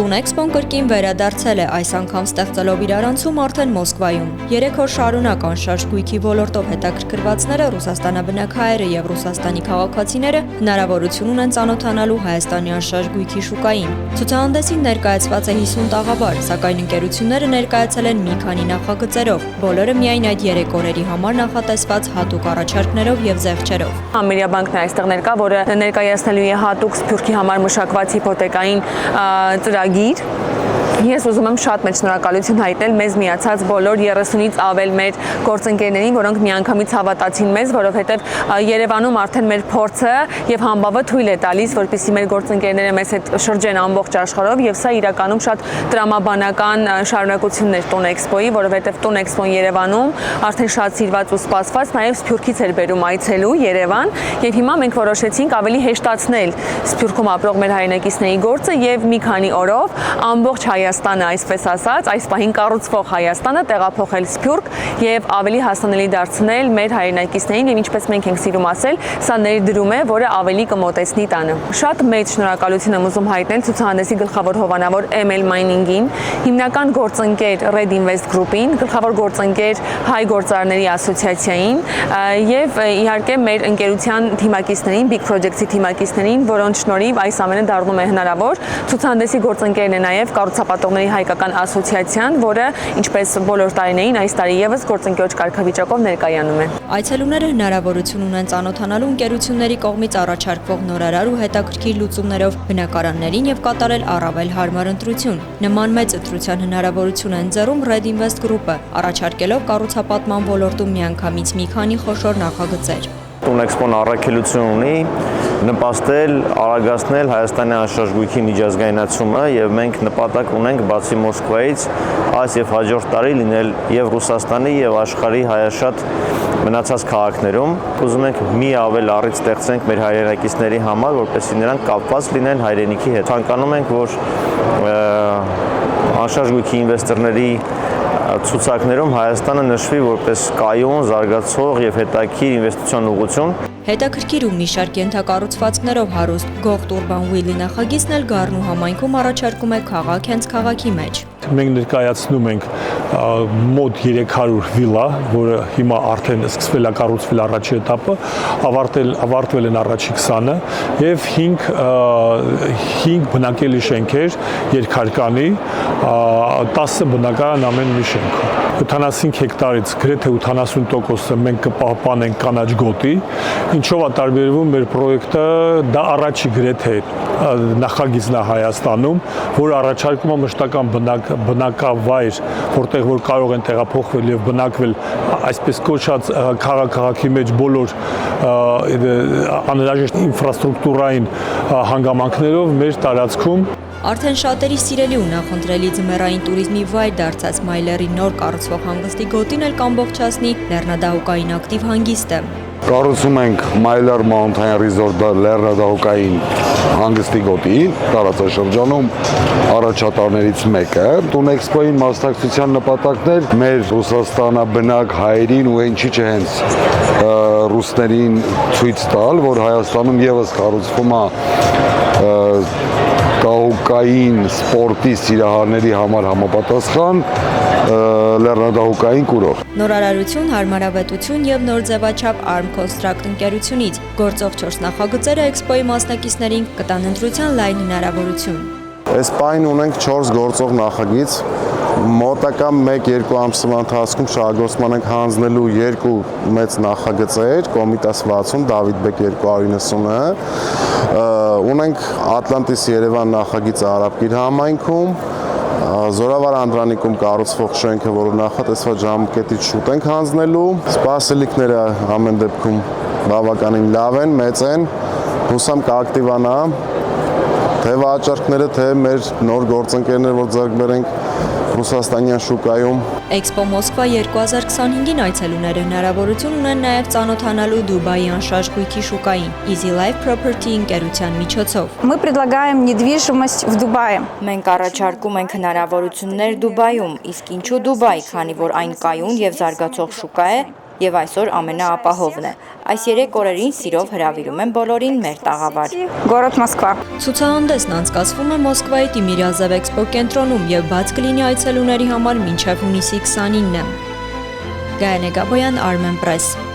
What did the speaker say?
Տունեքսպոն կրկին վերադարձել է այս անգամ ստեղծելով իր առանցում արդեն Մոսկվայում։ 3 օր շարունակ անշարժ գույքի ոլորտով հետաքրքրվածները, Ռուսաստանաբնակ հայերը եւ Ռուսաստանի քաղաքացիները հնարավորություն ունեն ծանոթանալու Հայաստանի անշարժ գույքի շուկային։ Ցուցահանդեսին ներկայացված է 50 տաղավար, սակայն ընկերությունները ներկայացել են մի քանի նախագծերով, բոլորը միայն այդ 3 օրերի համար նախատեսված հատուկ առաջարկներով եւ զեղչերով։ Ամերիաբանկն այստեղ ներկա, որը ներկայացնելու է հատուկ Սփյուռքի համար մշակված հիփոթեկային ծրագիր։ Ես ուզում եմ շատ մեծ շնորհակալություն հայտնել մեզ միացած բոլոր 30-ից ավել մեր գործընկերներին, որոնք միանգամից հավատացին մեզ, որովհետև Երևանում արդեն մեր փորձը եւ համբավը թույլ է տալիս, որպեսզի մեր գործընկերները մեզ հետ շրջեն ամբողջ աշխարհով, եւ սա իրականում շատ տրամաբանական շարունակությունն էր Տունեքսպոյի, որովհետև Տունեքսպոն Երևանում արդեն շատ սիրված ու սպասված, նաեւ Սփյուռքից էր բերում այցելու Երևան, եւ հիմա մենք որոշեցինք ավելի հեշտացնել Սփյուռքում ապրող մեր հայրենակիցների գործը եւ մի քանի օրով ամբողջ Հայաստանը, այսպես ասած, այս պահին կառուցվող Հայաստանը տեղափոխել Սփյուռք եւ ավելի հասանելի դարձնել մեր հայրենակիցներին եւ ինչպես մենք ենք սիրում ասել, սա ներդրում է, որը ավելի կմոտեցնի տանը։ Շատ մեծ շնորհակալություն եմ ուզում հայտնել ցուցահանդեսի գլխավոր հովանավոր ML Mining-ին, հիմնական գործընկեր Red Invest Group-ին, գլխավոր գործընկեր Հայ գործարարների ասոցիացիային եւ իհարկե մեր ընկերության թիմակիցներին, Big Projects-ի թիմակիցներին, որոնց շնորհիվ այս ամենը դառնում է հնարավոր։ Ցուցահանդեսի գործընկերն է նաեւ կառուցապատողների հայկական ասոցիացիան, որը ինչպես բոլոր տարիներին այս տարի եւս գործընկերոջ կարգավիճակով ներկայանում է։ Այցելուները հնարավորություն ունեն ծանոթանալու ընկերությունների կողմից առաջարկվող նորարար ու հետաքրքիր լուծումներով բնակարաններին եւ կատարել առավել հարմար ընտրություն։ Նման մեծ ընտրության հնարավորություն են ձեռում Red Invest Group-ը, առաջարկելով կառուցապատման ոլորտում միանգամից մի քանի խոշոր նախագծեր։ Տունեքսպոն առաքելություն ունի նպաստել արագացնել Հայաստանի անշարժ գույքի միջազգայնացումը եւ մենք նպատակ ունենք բացի Մոսկվայից այս եւ հաջորդ տարի լինել եւ Ռուսաստանի եւ աշխարհի հայաշատ մնացած քաղաքներում։ Ուզում ենք մի ավել առիթ ստեղծենք մեր հայրենակիցների համար, որպեսզի նրանք կապված լինեն հայրենիքի հետ։ Ցանկանում ենք, որ անշարժ գույքի ինվեստորների ցուցակներում Հայաստանը նշվի որպես կայուն, զարգացող եւ հետաքրքիր ինվեստիցիոն ուղղություն։ Հետաքրքիր ու մի շարք ենթակառուցվածքներով հարուստ Գողթ Urban Will-ի նախագիծն էլ Գառնու համայնքում առաջարկում է քաղաք հենց քաղաքի մեջ։ Մենք ներկայացնում ենք մոտ 300 վիլա, որը հիմա արդեն սկսվել է կառուցվել առաջի этаպը, ավարտվել են առաջի 20-ը եւ 5 բնակելի շենքեր երկհարկանի, 10 բնակարան ամեն մի շենքում։ 75 հեկտարից գրեթե 80%-ը մենք կպահպանենք կանաչ գոտի, ինչով է տարբերվում մեր պրոյեկտը, դա առաջի գրեթե նախագիծն է Հայաստանում, որը առաջարկում է մշտական բնակավայր, որտեղ որ կարող են տեղափոխվել եւ բնակվել այսպես կոչած քաղաքի մեջ բոլոր անհրաժեշտ ինֆրաստրուկտուրային հանգամանքներով մեր տարածքում։ Արդեն շատերի սիրելի ու նախընտրելի ձմեռային տուրիզմի վայր դարձած Մայլերի նոր կառուցվող հանգստի գոտին էլ կամբողջացնի լեռնադահուկային ակտիվ հանգիստը։ Կառուցում ենք Myler Mountain Resort լեռնադահուկային հանգստի գոտի տարածաշրջանում առաջատարներից մեկը։ Տունեքսպոյի մասնակցության նպատակն էր մեր Ռուսաստանաբնակ հայերին ու ինչի՞ չէ հենց ռուսներին ցույց տալ, որ Հայաստանում եւս կառուցվում է դահուկային սպորտի սիրահարների համար համապատասխան լեռնադահուկային կուրորտ։ Նորարարություն, հարմարավետություն եւ նոր ձևաչափ Arm Construct ընկերությունից գործող 4 նախագծերը էքսպոյի մասնակիցներին կտան ընտրության լայն հնարավորություն։ Այս պահին ունենք 4 գործող նախագիծ, մոտակա 1-2 ամսվա ընթացքում շահագործման ենք հանձնելու 2 մեծ նախագծեր, Կոմիտաս 60, Դավիթ Բեկ 290-ը, ունենք Atlantis Երևան նախագիծը Արաբկիր համայնքում, Զորավար Անդրանիկում կառուցվող շենքը, որը նախատեսված ժամկետից շուտ ենք հանձնելու, սպասելիքները ամեն դեպքում բավականին լավ են, մեծ են, հուսամ կակտիվանա թե վաճառքները, թե մեր նոր գործընկերներ, որ ձեռք բերենք Ռուսաստանյան շուկայում։ Expo Moskva 2025-ին այցելուները հնարավորություն ունեն նաև ծանոթանալու Դուբայի անշարժ գույքի շուկային Easy Life Property ընկերության միջոցով։ Мы предлагаем недвижимость в Дубае։ Մենք առաջարկում ենք հնարավորություններ Դուբայում, իսկ ինչու Դուբայ, քանի որ այն կայուն եւ զարգացող շուկա է, եւ այսօր ամենաապահովն է։ Այս 3 օրերին սիրով հրավիրում եմ բոլորին մեր տաղավար։ Город Москва. Ցուցահանդեսն անցկացվում է Մոսկվայի Տիմիրյազև էքսպո կենտրոնում եւ բաց կլինի այցելուների համար մինչեւ հունիսի 29-ը։ Գայանե Գաբոյան, Armen Press։